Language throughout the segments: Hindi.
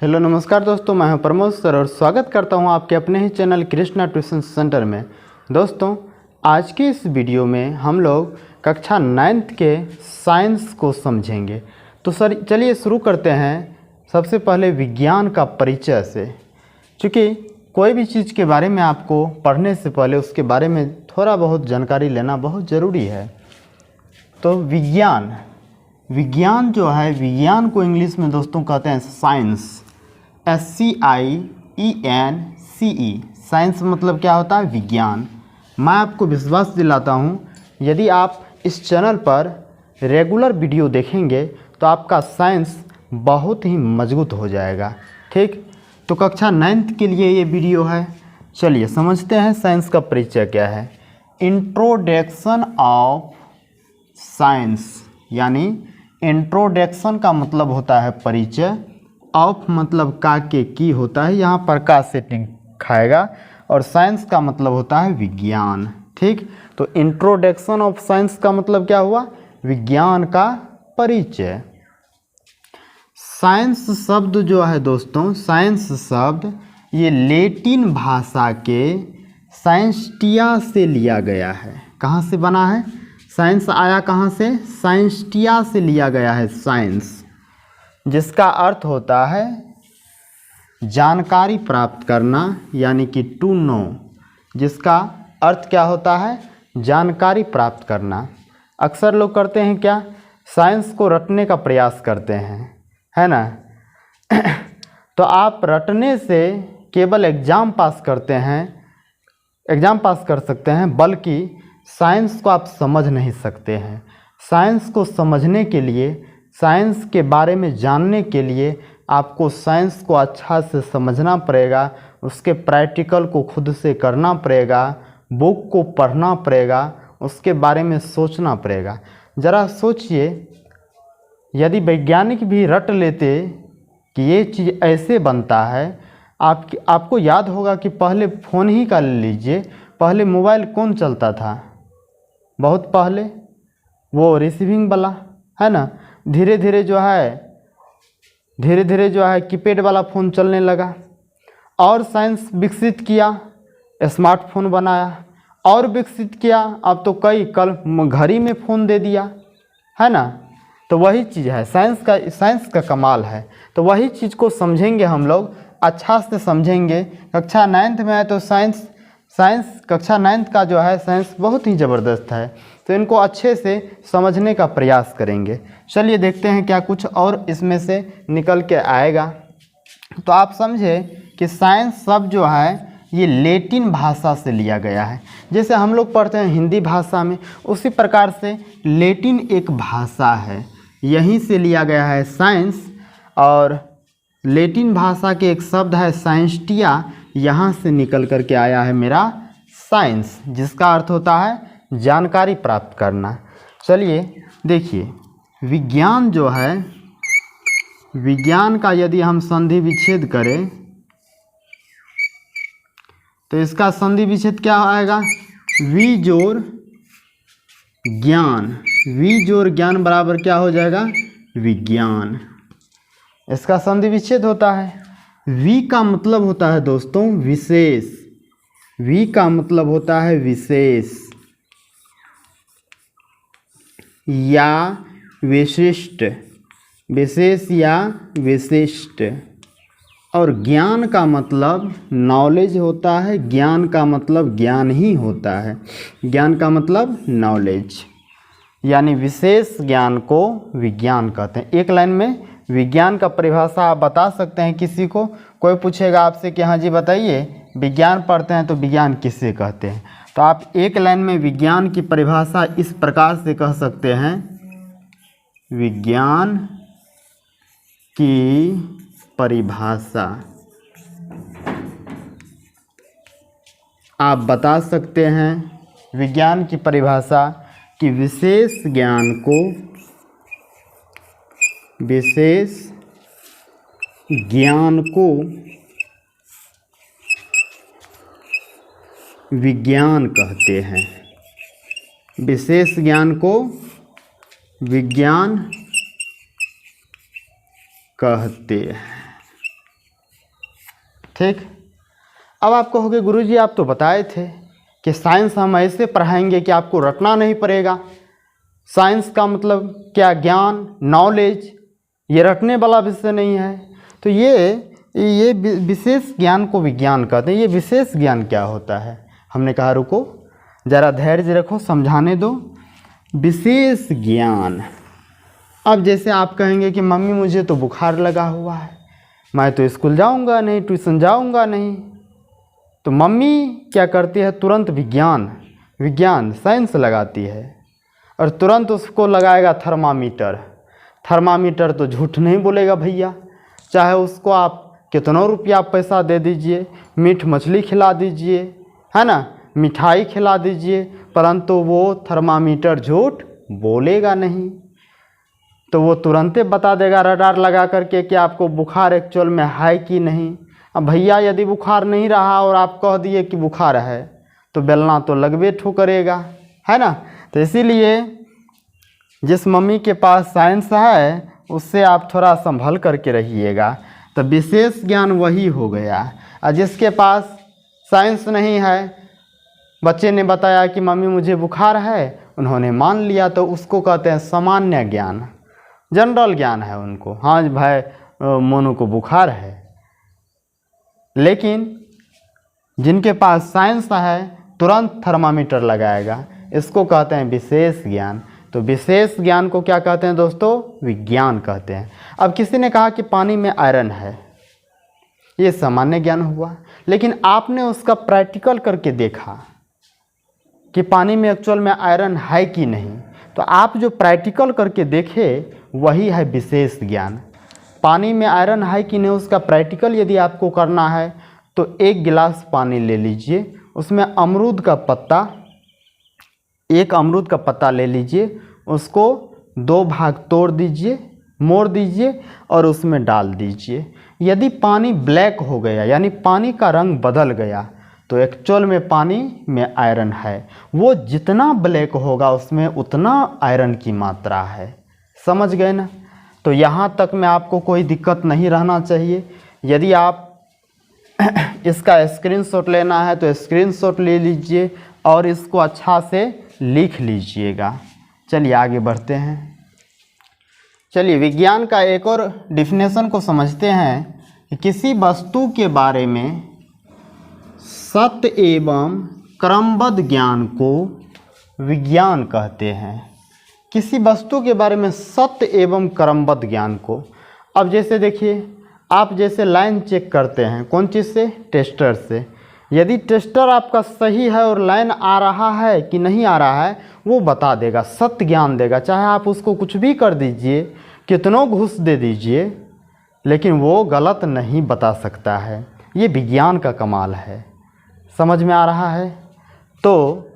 हेलो नमस्कार दोस्तों, मैं हूं प्रमोद सर और स्वागत करता हूं आपके अपने ही चैनल कृष्णा ट्यूशन सेंटर में। दोस्तों, आज के इस वीडियो में हम लोग कक्षा 9th के साइंस को समझेंगे। तो सर चलिए शुरू करते हैं सबसे पहले विज्ञान का परिचय से। क्योंकि कोई भी चीज़ के बारे में आपको पढ़ने से पहले उसके बारे में थोड़ा बहुत जानकारी लेना बहुत ज़रूरी है। तो विज्ञान जो है, विज्ञान को इंग्लिश में दोस्तों कहते हैं साइंस। SCIENCE। साइंस मतलब क्या होता है? विज्ञान। मैं आपको विश्वास दिलाता हूँ, यदि आप इस चैनल पर रेगुलर वीडियो देखेंगे तो आपका साइंस बहुत ही मजबूत हो जाएगा। ठीक, तो कक्षा 9th के लिए ये वीडियो है। चलिए समझते हैं साइंस का परिचय क्या है। इंट्रोडक्शन ऑफ साइंस, यानी इंट्रोडक्शन का मतलब होता है परिचय, ऑफ मतलब का के की होता है, यहाँ पर का सेटिंग खाएगा, और साइंस का मतलब होता है विज्ञान। ठीक, तो इंट्रोडक्शन ऑफ साइंस का मतलब क्या हुआ? विज्ञान का परिचय। साइंस शब्द जो है दोस्तों, साइंस शब्द ये लैटिन भाषा के साइंस्टिया से लिया गया है। कहाँ से बना है? साइंस आया कहाँ से? साइंस्टिया से लिया गया है साइंस, जिसका अर्थ होता है जानकारी प्राप्त करना, यानी कि टू नो। जिसका अर्थ क्या होता है? जानकारी प्राप्त करना। अक्सर लोग करते हैं क्या? साइंस को रटने का प्रयास करते हैं, है ना। तो आप रटने से केवल एग्ज़ाम पास करते हैं, एग्ज़ाम पास कर सकते हैं, बल्कि साइंस को आप समझ नहीं सकते हैं। साइंस को समझने के लिए, साइंस के बारे में जानने के लिए आपको साइंस को अच्छा से समझना पड़ेगा, उसके प्रैक्टिकल को खुद से करना पड़ेगा, बुक को पढ़ना पड़ेगा, उसके बारे में सोचना पड़ेगा। ज़रा सोचिए, यदि वैज्ञानिक भी रट लेते कि ये चीज़ ऐसे बनता है। आपको याद होगा कि पहले फ़ोन ही का ले लीजिए, पहले मोबाइल कौन चलता था? बहुत पहले वो रिसीविंग वाला, है ना। धीरे धीरे जो है कीपैड वाला फ़ोन चलने लगा, और साइंस विकसित किया, स्मार्टफोन बनाया, और विकसित किया, अब तो कल घड़ी में फ़ोन दे दिया, है ना। तो वही चीज़ है साइंस का कमाल है। तो वही चीज़ को समझेंगे हम लोग, अच्छा से समझेंगे। कक्षा 9th में है तो साइंस कक्षा 9th का जो है साइंस बहुत ही ज़बरदस्त है, तो इनको अच्छे से समझने का प्रयास करेंगे। चलिए देखते हैं क्या कुछ और इसमें से निकल के आएगा। तो आप समझे कि साइंस शब्द जो है ये लैटिन भाषा से लिया गया है। जैसे हम लोग पढ़ते हैं हिंदी भाषा में, उसी प्रकार से लैटिन एक भाषा है, यहीं से लिया गया है साइंस। और लैटिन भाषा के एक शब्द है साइंस्टिया, यहाँ से निकल कर के आया है मेरा साइंस, जिसका अर्थ होता है जानकारी प्राप्त करना। चलिए देखिए, विज्ञान जो है, विज्ञान का यदि हम संधि विच्छेद करें तो इसका संधि विच्छेद क्या आएगा? वी जोड़ ज्ञान। वी जोड़ ज्ञान बराबर क्या हो जाएगा? विज्ञान। इसका संधि विच्छेद होता है। वी का मतलब होता है दोस्तों विशेष। वी का मतलब होता है विशेष या विशिष्ट, विशेष या विशिष्ट। और ज्ञान का मतलब नॉलेज होता है। ज्ञान का मतलब ज्ञान ही होता है। ज्ञान का मतलब नॉलेज, यानी विशेष ज्ञान को विज्ञान कहते हैं। एक लाइन में विज्ञान का परिभाषा आप बता सकते हैं किसी को। कोई पूछेगा आपसे कि हाँ जी बताइए, विज्ञान पढ़ते हैं तो विज्ञान किसे कहते हैं, तो आप एक लाइन में विज्ञान की परिभाषा इस प्रकार से कह सकते हैं। विज्ञान की परिभाषा आप बता सकते हैं। विज्ञान की परिभाषा कि विशेष ज्ञान को विज्ञान कहते हैं। विशेष ज्ञान को विज्ञान कहते हैं। ठीक। अब आप कहोगे गुरुजी आप तो बताए थे कि साइंस हम ऐसे पढ़ाएंगे कि आपको रटना नहीं पड़ेगा, साइंस का मतलब क्या, ज्ञान, नॉलेज, ये रटने वाला विषय नहीं है। तो ये विशेष ज्ञान को विज्ञान कहते हैं। ये विशेष ज्ञान क्या होता है? हमने कहा रुको ज़रा धैर्य रखो, समझाने दो। विशेष ज्ञान, अब जैसे आप कहेंगे कि मम्मी मुझे तो बुखार लगा हुआ है, मैं तो स्कूल जाऊंगा नहीं, ट्यूशन जाऊंगा नहीं, तो मम्मी क्या करती है, तुरंत विज्ञान साइंस लगाती है और तुरंत उसको लगाएगा थर्मामीटर। थर्मामीटर तो झूठ नहीं बोलेगा भैया, चाहे उसको आप कितना रुपया पैसा दे दीजिए, मीठ मछली खिला दीजिए, है ना, मिठाई खिला दीजिए, परंतु वो थर्मामीटर झूठ बोलेगा नहीं। तो वो तुरंत बता देगा रडार लगा करके कि आपको बुखार एक्चुअल में है कि नहीं। अब भैया यदि बुखार नहीं रहा और आप कह दिए कि बुखार है तो बेलना तो लगबे ठोकरेगा, है ना। तो इसीलिए जिस मम्मी के पास साइंस है उससे आप थोड़ा संभल करके रहिएगा। तो विशेष ज्ञान वही हो गया। और जिसके पास साइंस नहीं है, बच्चे ने बताया कि मम्मी मुझे बुखार है, उन्होंने मान लिया, तो उसको कहते हैं सामान्य ज्ञान, जनरल ज्ञान है उनको। हाँ भाई मोनू को बुखार है। लेकिन जिनके पास साइंस है तुरंत थर्मामीटर लगाएगा, इसको कहते हैं विशेष ज्ञान। तो विशेष ज्ञान को क्या कहते हैं दोस्तों? विज्ञान कहते हैं। अब किसी ने कहा कि पानी में आयरन है, ये सामान्य ज्ञान हुआ, लेकिन आपने उसका प्रैक्टिकल करके देखा कि पानी में एक्चुअल में आयरन है कि नहीं, तो आप जो प्रैक्टिकल करके देखे वही है विशेष ज्ञान। पानी में आयरन है कि नहीं उसका प्रैक्टिकल यदि आपको करना है तो 1 गिलास पानी ले लीजिए, उसमें एक अमरूद का पत्ता ले लीजिए, उसको 2 भाग तोड़ दीजिए, मोड़ दीजिए और उसमें डाल दीजिए। यदि पानी ब्लैक हो गया यानी पानी का रंग बदल गया तो एक्चुअल में पानी में आयरन है। वो जितना ब्लैक होगा उसमें उतना आयरन की मात्रा है। समझ गए ना? तो यहाँ तक में आपको कोई दिक्कत नहीं रहना चाहिए। यदि आप इसका स्क्रीनशॉट लेना है तो स्क्रीनशॉट ले लीजिए और इसको अच्छा से लिख लीजिएगा। चलिए आगे बढ़ते हैं। चलिए विज्ञान का एक और डिफिनेशन को समझते हैं कि किसी वस्तु के बारे में सत्य एवं क्रमबद्ध ज्ञान को विज्ञान कहते हैं। किसी वस्तु के बारे में सत्य एवं क्रमबद्ध ज्ञान को, अब जैसे देखिए आप जैसे लाइन चेक करते हैं, कौन चीज़ से? टेस्टर से। यदि टेस्टर आपका सही है और लाइन आ रहा है कि नहीं आ रहा है वो बता देगा, सत्य ज्ञान देगा। चाहे आप उसको कुछ भी कर दीजिए, कितनों घूस दे दीजिए, लेकिन वो गलत नहीं बता सकता है। ये विज्ञान का कमाल है। समझ में आ रहा है? तो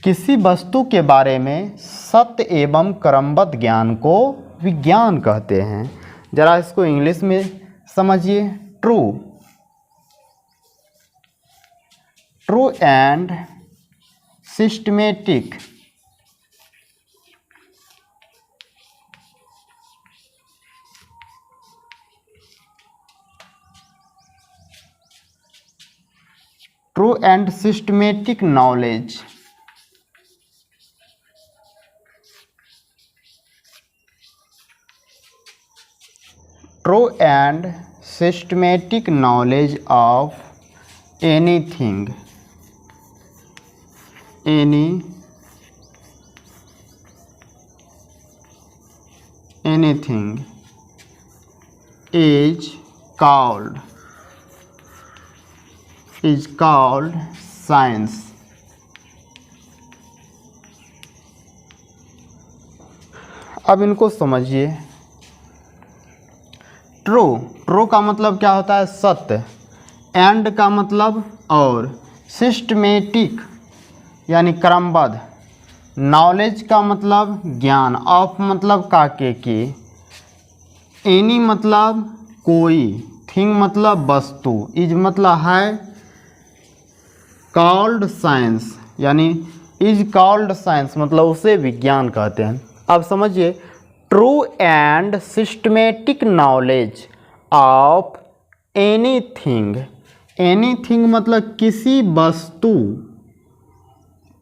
किसी वस्तु के बारे में सत्य एवं क्रमबद्ध ज्ञान को विज्ञान कहते हैं। जरा इसको इंग्लिश में समझिए। True and systematic knowledge true and systematic knowledge of anything is called science। अब इनको समझिए। ट्रू का मतलब क्या होता है? सत्य। एंड का मतलब और, सिस्टमेटिक यानी क्रमबद्ध, नॉलेज का मतलब ज्ञान, ऑफ मतलब काके की, एनी मतलब कोई, थिंग मतलब वस्तु, इज मतलब है, कॉल्ड साइंस यानी इज कॉल्ड साइंस मतलब उसे विज्ञान कहते हैं। अब समझिए, true and systematic knowledge of anything anything मतलब किसी वस्तु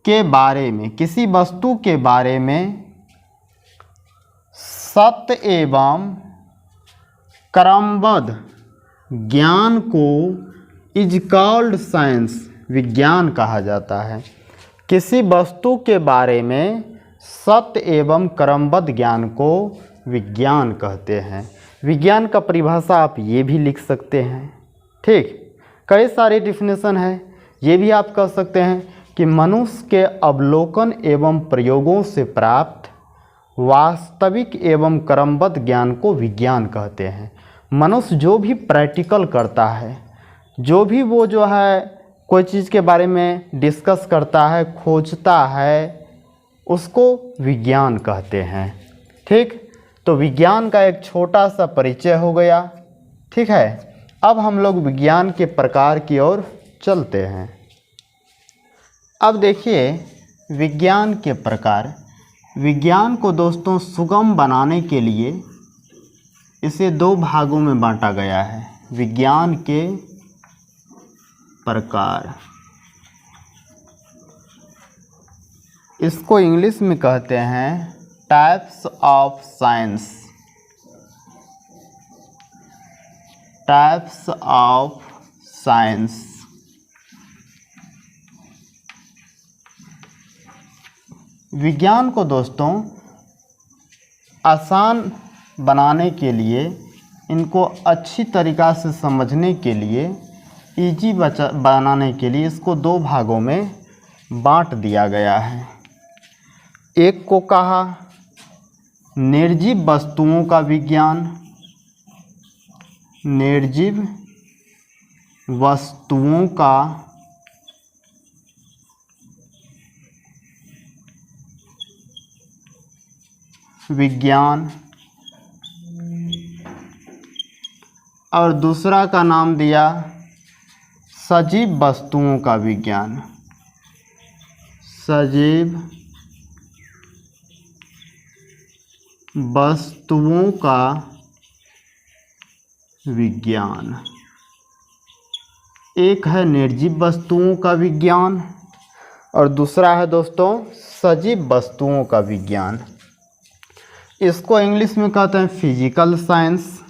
के बारे में, किसी वस्तु के बारे में सत्य एवं क्रमबद्ध ज्ञान को इज कॉल्ड साइंस, विज्ञान कहा जाता है। किसी वस्तु के बारे में सत्य एवं क्रमबद्ध ज्ञान को विज्ञान कहते हैं। विज्ञान का परिभाषा आप ये भी लिख सकते हैं। ठीक, कई सारे डिफिनेशन है। ये भी आप कह सकते हैं कि मनुष्य के अवलोकन एवं प्रयोगों से प्राप्त वास्तविक एवं क्रमबद्ध ज्ञान को विज्ञान कहते हैं। मनुष्य जो भी प्रैक्टिकल करता है, जो भी वो जो है कोई चीज़ के बारे में डिस्कस करता है, खोजता है, उसको विज्ञान कहते हैं। ठीक, तो विज्ञान का एक छोटा सा परिचय हो गया। ठीक है, अब हम लोग विज्ञान के प्रकार की ओर चलते हैं। अब देखिए विज्ञान के प्रकार। विज्ञान को दोस्तों सुगम बनाने के लिए इसे दो भागों में बांटा गया है। विज्ञान के प्रकार, इसको इंग्लिश में कहते हैं types of science, types of science. विज्ञान को दोस्तों आसान बनाने के लिए, इनको अच्छी तरीक़ा से समझने के लिए, इजी बनाने के लिए इसको दो भागों में बांट दिया गया है। एक को कहा निर्जीव वस्तुओं का विज्ञान, निर्जीव वस्तुओं का विज्ञान, और दूसरा का नाम दिया सजीव वस्तुओं का विज्ञान, सजीव वस्तुओं का विज्ञान। एक है निर्जीव वस्तुओं का विज्ञान और दूसरा है दोस्तों सजीव वस्तुओं का विज्ञान। इसको इंग्लिश में कहते हैं physical science,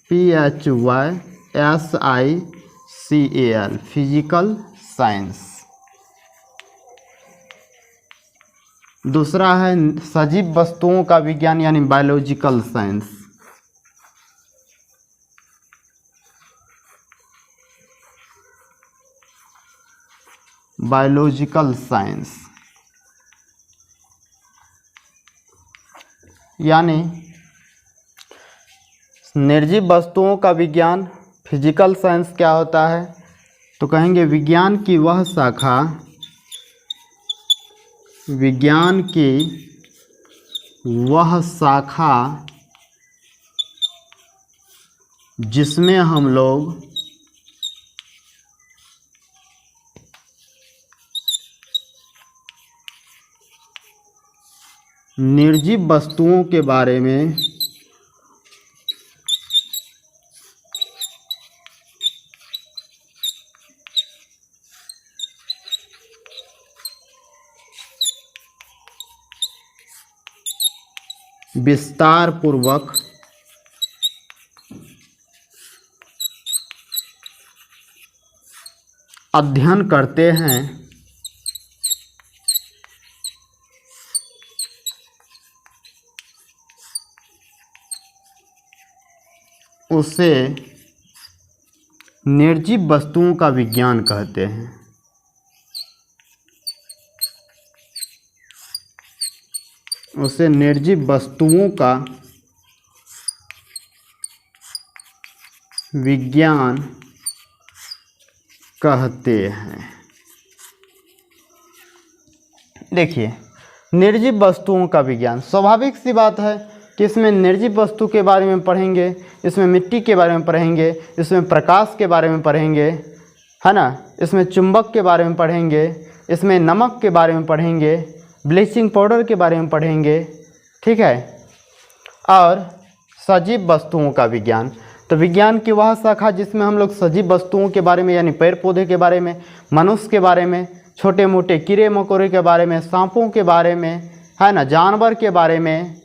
PHYSICAL, physical science. दूसरा है सजीव वस्तुओं का विज्ञान यानी बायोलॉजिकल साइंस। बायोलॉजिकल साइंस यानी निर्जीव वस्तुओं का विज्ञान, फिजिकल साइंस क्या होता है तो कहेंगे विज्ञान की वह शाखा, विज्ञान की वह शाखा जिसमें हम लोग निर्जीव वस्तुओं के बारे में विस्तार पूर्वक अध्ययन करते हैं, उसे निर्जीव वस्तुओं का विज्ञान कहते हैं। उसे निर्जीव वस्तुओं का विज्ञान कहते हैं। देखिए निर्जीव वस्तुओं का विज्ञान, स्वाभाविक सी बात है कि इसमें निर्जीव वस्तु के बारे में पढ़ेंगे, इसमें मिट्टी के बारे में पढ़ेंगे, इसमें प्रकाश के बारे में पढ़ेंगे, है ना, इसमें चुंबक के बारे में पढ़ेंगे, इसमें नमक के बारे में पढ़ेंगे, ब्लीचिंग पाउडर के बारे में पढ़ेंगे। ठीक है, और सजीव वस्तुओं का विज्ञान, तो विज्ञान की वह शाखा जिसमें हम लोग सजीव वस्तुओं के बारे में यानी पेड़ पौधे के बारे में, मनुष्य के बारे में, छोटे मोटे कीड़े मकोड़े के बारे में, सांपों के बारे में, है ना, जानवर के बारे में,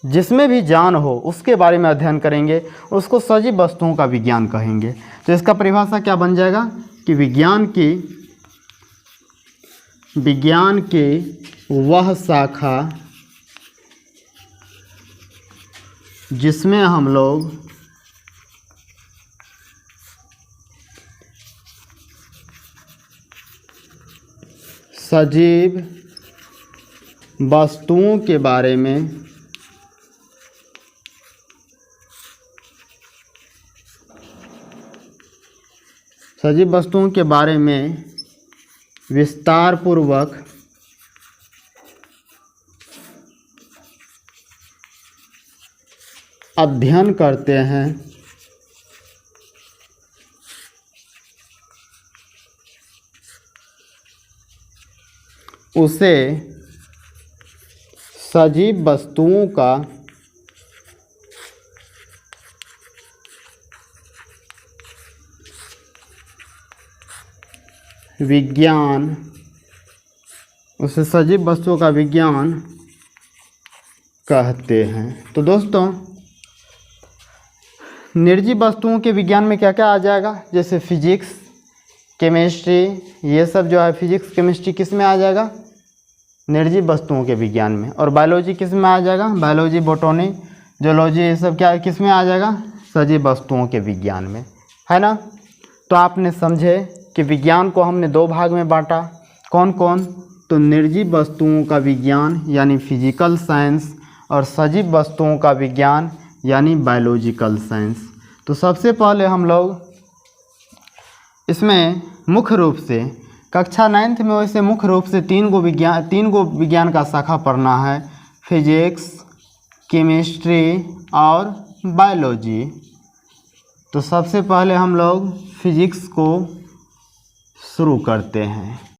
जिसमें भी जान हो उसके बारे में अध्ययन करेंगे, उसको सजीव वस्तुओं का विज्ञान कहेंगे। तो इसका परिभाषा क्या बन जाएगा कि विज्ञान की वह शाखा जिसमें हम लोग सजीव वस्तुओं के बारे में विस्तार पूर्वक अध्ययन करते हैं, उसे सजीव वस्तुओं का विज्ञान कहते हैं। तो दोस्तों, निर्जीव वस्तुओं के विज्ञान में क्या क्या आ जाएगा, जैसे फिजिक्स, केमिस्ट्री, ये सब जो है फिजिक्स केमिस्ट्री किस में आ जाएगा, निर्जीव वस्तुओं के विज्ञान में। और बायोलॉजी किस में आ जाएगा, बायोलॉजी, बॉटनी, जूलॉजी, ये सब क्या किस में आ जाएगा, सजीव वस्तुओं के विज्ञान में, है ना। तो आपने समझे कि विज्ञान को हमने दो भाग में बांटा, कौन कौन, तो निर्जीव वस्तुओं का विज्ञान यानी फिजिकल साइंस और सजीव वस्तुओं का विज्ञान यानी बायोलॉजिकल साइंस। तो सबसे पहले हम लोग इसमें मुख्य रूप से कक्षा 9th में वैसे मुख्य रूप से तीन गो विज्ञान का शाखा पढ़ना है, फिजिक्स, केमिस्ट्री और बायोलॉजी। तो सबसे पहले हम लोग फिजिक्स को शुरू करते हैं।